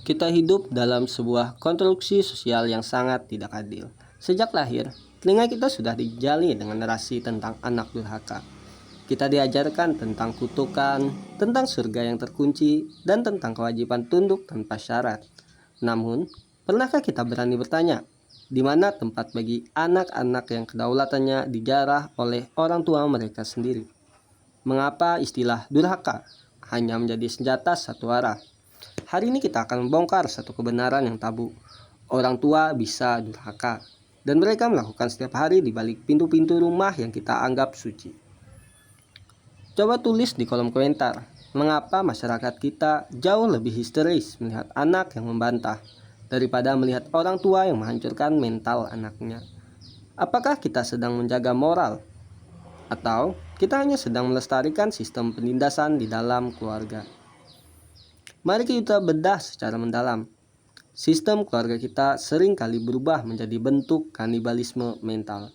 Kita hidup dalam sebuah konstruksi sosial yang sangat tidak adil. Sejak lahir, telinga kita sudah dijali dengan narasi tentang anak durhaka. Kita diajarkan tentang kutukan, tentang surga yang terkunci, dan tentang kewajiban tunduk tanpa syarat. Namun, pernahkah kita berani bertanya, di mana tempat bagi anak-anak yang kedaulatannya dijarah oleh orang tua mereka sendiri? Mengapa istilah durhaka hanya menjadi senjata satu arah? Hari ini kita akan membongkar satu kebenaran yang tabu. Orang tua bisa durhaka, dan mereka melakukan setiap hari di balik pintu-pintu rumah yang kita anggap suci. Coba tulis di kolom komentar, mengapa masyarakat kita jauh lebih histeris melihat anak yang membantah daripada melihat orang tua yang menghancurkan mental anaknya. Apakah kita sedang menjaga moral? Atau kita hanya sedang melestarikan sistem penindasan di dalam keluarga? Mari kita bedah secara mendalam. Sistem keluarga kita sering kali berubah menjadi bentuk kanibalisme mental.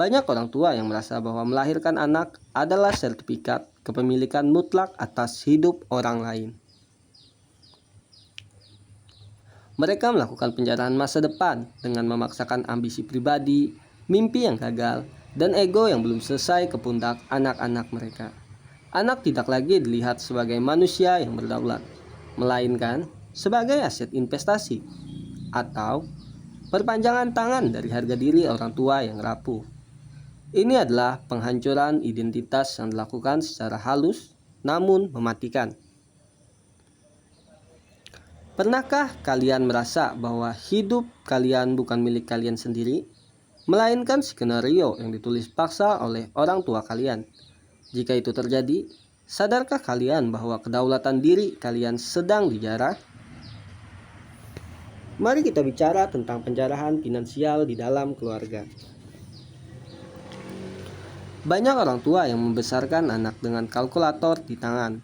Banyak orang tua yang merasa bahwa melahirkan anak adalah sertifikat kepemilikan mutlak atas hidup orang lain. Mereka melakukan penjarahan masa depan dengan memaksakan ambisi pribadi, mimpi yang gagal, dan ego yang belum selesai ke pundak anak-anak mereka. Anak tidak lagi dilihat sebagai manusia yang berdaulat, melainkan sebagai aset investasi atau perpanjangan tangan dari harga diri orang tua yang rapuh. Ini adalah penghancuran identitas yang dilakukan secara halus namun mematikan. Pernahkah kalian merasa bahwa hidup kalian bukan milik kalian sendiri, melainkan skenario yang ditulis paksa oleh orang tua kalian? Jika itu terjadi, sadarkah kalian bahwa kedaulatan diri kalian sedang dijarah? Mari kita bicara tentang penjarahan finansial di dalam keluarga. Banyak orang tua yang membesarkan anak dengan kalkulator di tangan.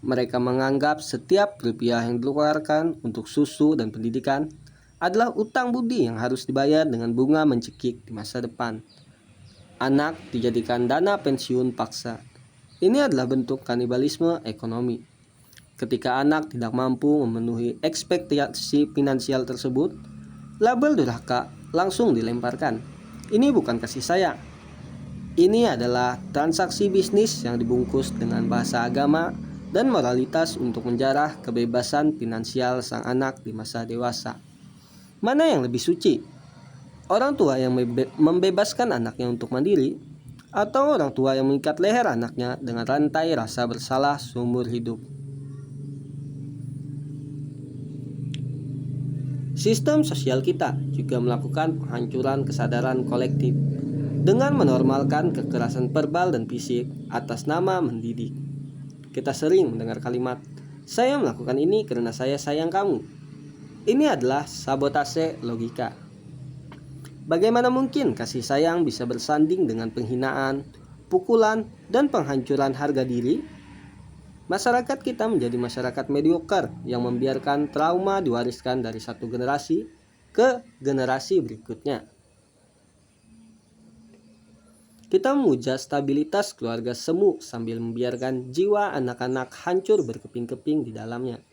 Mereka menganggap setiap rupiah yang dikeluarkan untuk susu dan pendidikan adalah utang budi yang harus dibayar dengan bunga mencekik di masa depan. Anak dijadikan dana pensiun paksa. Ini adalah bentuk kanibalisme ekonomi. Ketika anak tidak mampu memenuhi ekspektasi finansial tersebut, label durhaka langsung dilemparkan. Ini bukan kasih sayang. Ini adalah transaksi bisnis yang dibungkus dengan bahasa agama dan moralitas untuk menjarah kebebasan finansial sang anak di masa dewasa. Mana yang lebih suci? Orang tua yang membebaskan anaknya untuk mandiri, atau orang tua yang mengikat leher anaknya dengan rantai rasa bersalah seumur hidup? Sistem sosial kita juga melakukan penghancuran kesadaran kolektif dengan menormalkan kekerasan verbal dan fisik atas nama mendidik. Kita sering mendengar kalimat, "Saya melakukan ini karena saya sayang kamu." Ini adalah sabotase logika. Bagaimana mungkin kasih sayang bisa bersanding dengan penghinaan, pukulan, dan penghancuran harga diri? Masyarakat kita menjadi masyarakat mediocre yang membiarkan trauma diwariskan dari satu generasi ke generasi berikutnya. Kita memuja stabilitas keluarga semu sambil membiarkan jiwa anak-anak hancur berkeping-keping di dalamnya.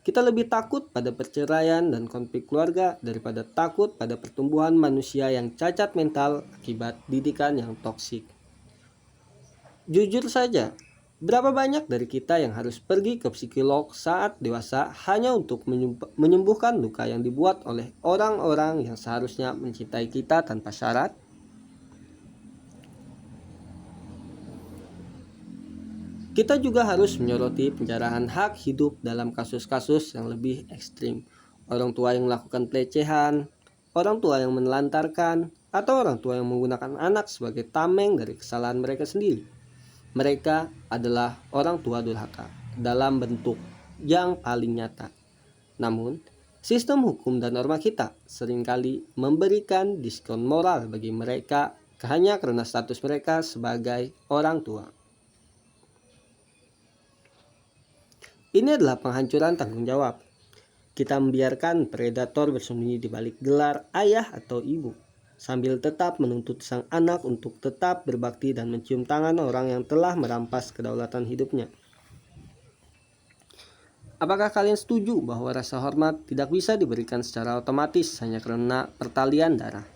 Kita lebih takut pada perceraian dan konflik keluarga daripada takut pada pertumbuhan manusia yang cacat mental akibat didikan yang toksik. Jujur saja, berapa banyak dari kita yang harus pergi ke psikolog saat dewasa hanya untuk menyembuhkan luka yang dibuat oleh orang-orang yang seharusnya mencintai kita tanpa syarat? Kita juga harus menyoroti penjarahan hak hidup dalam kasus-kasus yang lebih ekstrim. Orang tua yang melakukan pelecehan, orang tua yang menelantarkan, atau orang tua yang menggunakan anak sebagai tameng dari kesalahan mereka sendiri. Mereka adalah orang tua durhaka dalam bentuk yang paling nyata. Namun, sistem hukum dan norma kita seringkali memberikan diskon moral bagi mereka hanya karena status mereka sebagai orang tua. Ini adalah penghancuran tanggung jawab. Kita membiarkan predator bersembunyi di balik gelar ayah atau ibu, sambil tetap menuntut sang anak untuk tetap berbakti dan mencium tangan orang yang telah merampas kedaulatan hidupnya. Apakah kalian setuju bahwa rasa hormat tidak bisa diberikan secara otomatis hanya karena pertalian darah,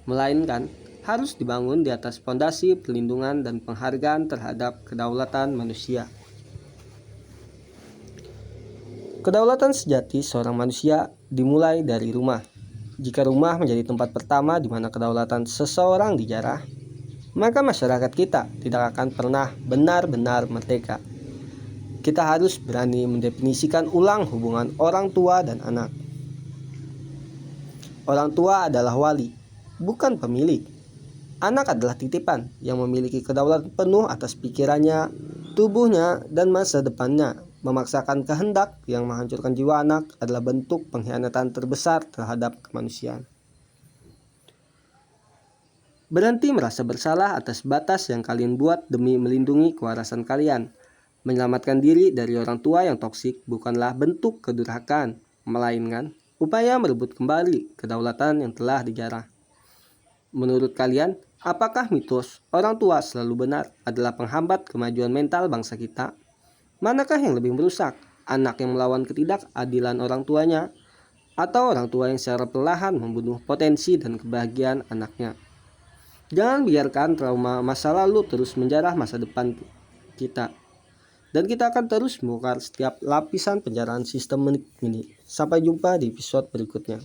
melainkan harus dibangun di atas fondasi perlindungan dan penghargaan terhadap kedaulatan manusia? Kedaulatan sejati seorang manusia dimulai dari rumah. Jika rumah menjadi tempat pertama di mana kedaulatan seseorang dijarah, maka masyarakat kita tidak akan pernah benar-benar merdeka. Kita harus berani mendefinisikan ulang hubungan orang tua dan anak. Orang tua adalah wali, bukan pemilik. Anak adalah titipan yang memiliki kedaulatan penuh atas pikirannya, tubuhnya, dan masa depannya. Memaksakan kehendak yang menghancurkan jiwa anak adalah bentuk pengkhianatan terbesar terhadap kemanusiaan. Berhenti merasa bersalah atas batas yang kalian buat demi melindungi kewarasan kalian. Menyelamatkan diri dari orang tua yang toksik bukanlah bentuk kedurhakaan, melainkan upaya merebut kembali kedaulatan yang telah dijarah. Menurut kalian, apakah mitos orang tua selalu benar adalah penghambat kemajuan mental bangsa kita? Manakah yang lebih merusak? Anak yang melawan ketidakadilan orang tuanya, atau orang tua yang secara perlahan membunuh potensi dan kebahagiaan anaknya? Jangan biarkan trauma masa lalu terus menjarah masa depan kita. Dan kita akan terus membongkar setiap lapisan penjaraan sistem ini. Sampai jumpa di episode berikutnya.